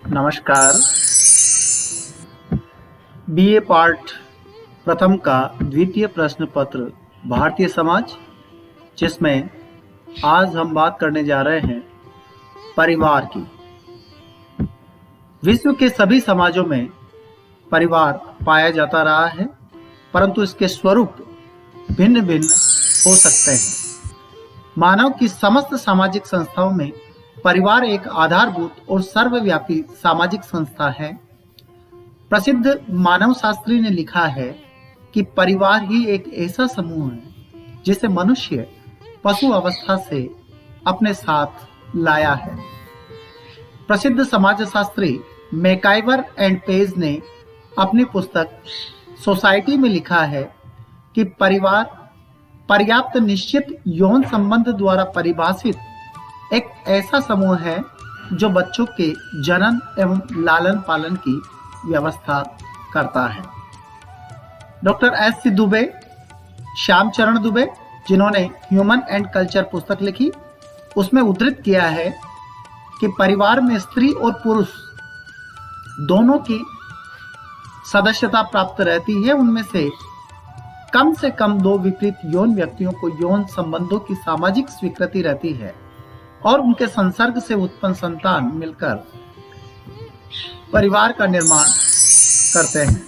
नमस्कार। BA part प्रथम का द्वितीय प्रश्न पत्र भारतीय समाज, जिसमें आज हम बात करने जा रहे हैं परिवार की। विश्व के सभी समाजों में परिवार पाया जाता रहा है, परंतु इसके स्वरूप भिन्न भिन्न हो सकते हैं। मानव की समस्त सामाजिक संस्थाओं में परिवार एक आधारभूत और सर्वव्यापी सामाजिक संस्था है। प्रसिद्ध मानव शास्त्री ने लिखा है कि परिवार ही एक ऐसा समूह है जिसे मनुष्य पशु अवस्था से अपने साथ लाया है। प्रसिद्ध समाजशास्त्री मैकाइवर एंड पेज ने अपनी पुस्तक सोसाइटी में लिखा है कि परिवार पर्याप्त निश्चित यौन संबंध द्वारा परिभाषित एक ऐसा समूह है जो बच्चों के जनन एवं लालन पालन की व्यवस्था करता है। डॉक्टर एस दुबे, श्यामचरण दुबे, जिन्होंने ह्यूमन एंड कल्चर पुस्तक लिखी, उसमें उद्धृत किया है कि परिवार में स्त्री और पुरुष दोनों की सदस्यता प्राप्त रहती है। उनमें से कम दो विपरीत यौन व्यक्तियों को यौन संबंधों की सामाजिक स्वीकृति रहती है और उनके संसर्ग से उत्पन्न संतान मिलकर परिवार का निर्माण करते हैं।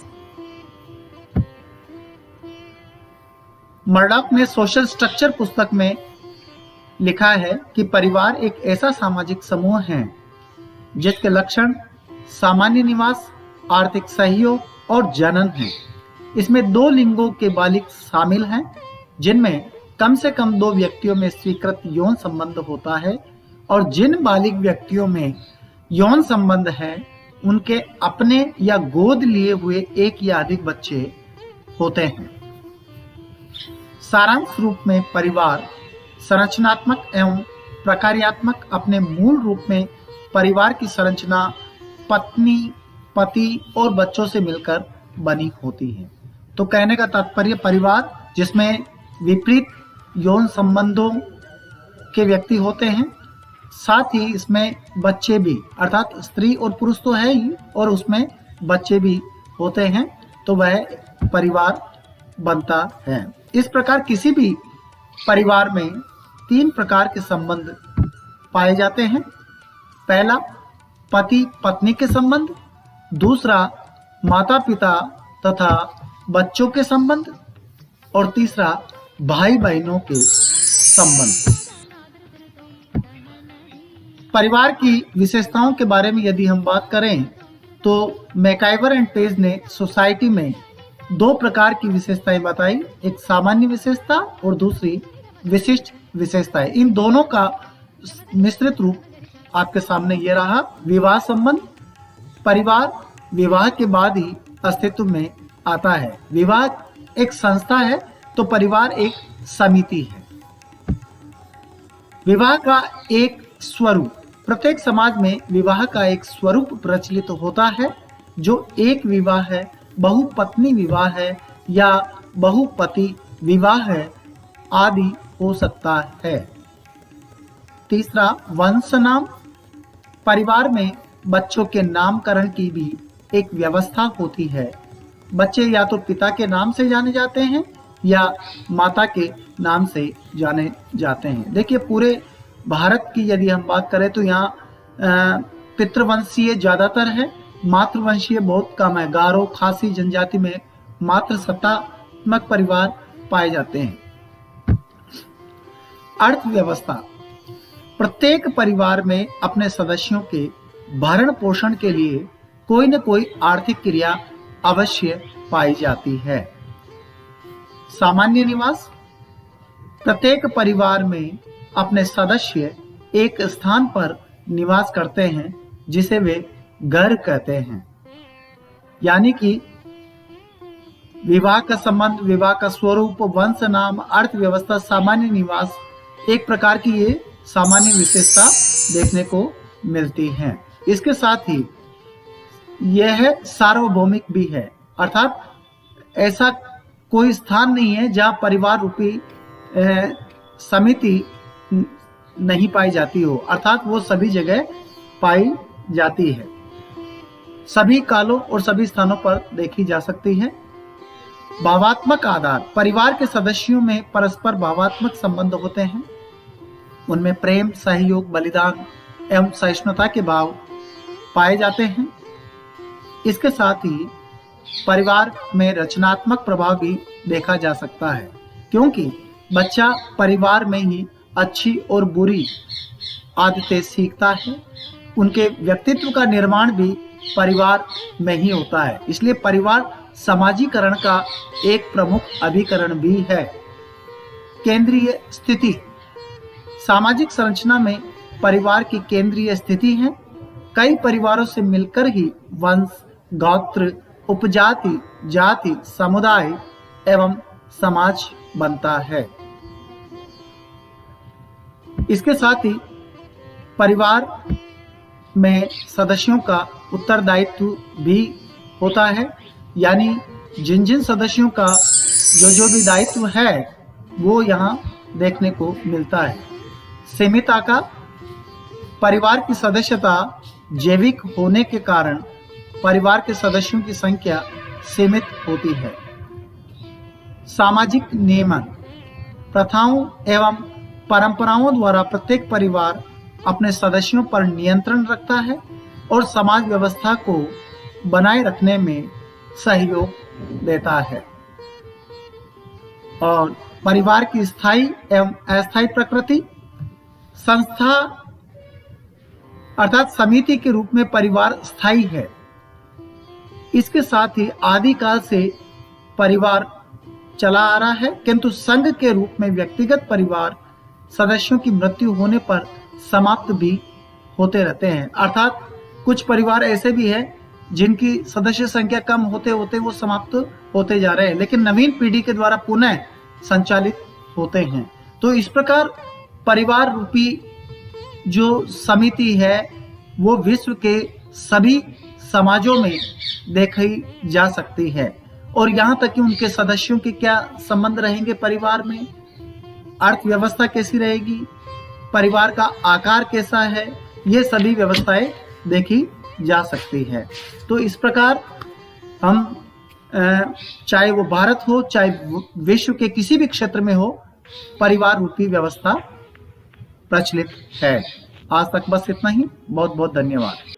मर्डॉक ने सोशल स्ट्रक्चर पुस्तक में लिखा है कि परिवार एक ऐसा सामाजिक समूह है जिसके लक्षण सामान्य निवास, आर्थिक सहयोग और जनन हैं। इसमें दो लिंगों के बालिग शामिल हैं, जिनमें कम से कम दो व्यक्तियों में स्वीकृत यौन संबंध होता है, और जिन बालिग व्यक्तियों में यौन संबंध है उनके अपने या गोद लिए हुए एक या अधिक बच्चे होते हैं। सारांश रूप में परिवार संरचनात्मक एवं प्रकार्यात्मक अपने मूल रूप में परिवार की संरचना पत्नी, पति और बच्चों से मिलकर बनी होती है। तो कहने का तात्पर्य परिवार जिसमें विपरीत यौन संबंधों के व्यक्ति होते हैं, साथ ही इसमें बच्चे भी, अर्थात स्त्री और पुरुष तो है ही और उसमें बच्चे भी होते हैं, तो वह परिवार बनता है। इस प्रकार किसी भी परिवार में तीन प्रकार के संबंध पाए जाते हैं। पहला पति पत्नी के संबंध, दूसरा माता पिता तथा बच्चों के संबंध, और तीसरा भाई बहनों के संबंध। परिवार की विशेषताओं के बारे में यदि हम बात करें तो मैकाइवर एंड पेज ने सोसाइटी में दो प्रकार की विशेषताएं बताई, एक सामान्य विशेषता और दूसरी विशिष्ट विशेषता है। इन दोनों का मिश्रित रूप आपके सामने ये रहा। विवाह संबंध, परिवार विवाह के बाद ही अस्तित्व में आता है। विवाह एक संस्था है तो परिवार एक समिति है। विवाह का एक स्वरूप, प्रत्येक समाज में विवाह का एक स्वरूप प्रचलित होता है, जो एक विवाह है, बहुपत्नी विवाह है या बहुपति विवाह है आदि हो सकता है। तीसरा वंश नाम, परिवार में बच्चों के नामकरण की भी एक व्यवस्था होती है। बच्चे या तो पिता के नाम से जाने जाते हैं या माता के नाम से जाने जाते हैं। देखिए, पूरे भारत की यदि हम बात करें तो यहाँ पितृवंशीय ज्यादातर है, मातृवंशीय बहुत कम है। गारो खासी जनजाति में मातृ सत्तात्मक परिवार पाए जाते हैं। अर्थव्यवस्था, प्रत्येक परिवार में अपने सदस्यों के भरण पोषण के लिए कोई न कोई आर्थिक क्रिया अवश्य पाई जाती है। सामान्य निवास, प्रत्येक परिवार में अपने सदस्य एक स्थान पर निवास करते हैं जिसे वे घर कहते हैं। यानी कि विवाह का संबंध, विवाह का स्वरूप, वंश नाम, अर्थव्यवस्था, सामान्य निवास, एक प्रकार की ये सामान्य विशेषता देखने को मिलती है। इसके साथ ही यह सार्वभौमिक भी है, अर्थात ऐसा कोई स्थान नहीं है जहां परिवार रूपी समिति नहीं पाई जाती हो, अर्थात वो सभी जगह पाई जाती है। सभी कालों और सभी स्थानों पर देखी जा सकती है। भावात्मक आधार, परिवार के सदस्यों में परस्पर भावात्मक संबंध होते हैं। उनमें प्रेम, सहयोग, बलिदान एवं सहिष्णुता के भाव पाए जाते हैं। इसके साथ ही परिवार में रचनात्मक प्रभाव भी देखा जा सकता है, क्योंकि बच्चा परिवार में ही अच्छी और बुरी आदतें सीखता है। उनके व्यक्तित्व का निर्माण भी परिवार में ही होता है। इसलिए परिवार समाजीकरण का एक प्रमुख अभिकरण भी है। केंद्रीय स्थिति, सामाजिक संरचना में परिवार की केंद्रीय स्थिति है। कई परिवारों से मिलकर ही वंश, गोत्र, उपजाति, जाति, समुदाय एवं समाज बनता है। इसके साथ ही परिवार में सदस्यों का उत्तरदायित्व भी होता है, यानी जिन जिन सदस्यों का जो भी दायित्व है वो यहाँ देखने को मिलता है। सीमितता का, परिवार की सदस्यता जैविक होने के कारण परिवार के सदस्यों की संख्या सीमित होती है। सामाजिक नियमन, प्रथाओं एवं परंपराओं द्वारा प्रत्येक परिवार अपने सदस्यों पर नियंत्रण रखता है और समाज व्यवस्था को बनाए रखने में सहयोग देता है। और परिवार की स्थायी एवं अस्थायी प्रकृति, संस्था अर्थात समिति के रूप में परिवार स्थायी है। इसके साथ ही आदिकाल से परिवार चला आ रहा है, किंतु संघ के रूप में व्यक्तिगत परिवार सदस्यों की मृत्यु होने पर समाप्त भी होते रहते हैं। अर्थात कुछ परिवार ऐसे भी हैं जिनकी सदस्य संख्या कम होते होते वो समाप्त होते जा रहे हैं, लेकिन नवीन पीढ़ी के द्वारा पुनः संचालित होते हैं। तो इस प्रकार परिवार रूपी जो समिति है वो विश्व के सभी समाजों में देखी जा सकती है। और यहाँ तक कि उनके सदस्यों के क्या संबंध रहेंगे परिवार में, अर्थव्यवस्था कैसी रहेगी, परिवार का आकार कैसा है, ये सभी व्यवस्थाएं देखी जा सकती है। तो इस प्रकार हम चाहे वो भारत हो चाहे विश्व के किसी भी क्षेत्र में हो, परिवार रूपी व्यवस्था प्रचलित है। आज तक बस इतना ही। बहुत बहुत धन्यवाद।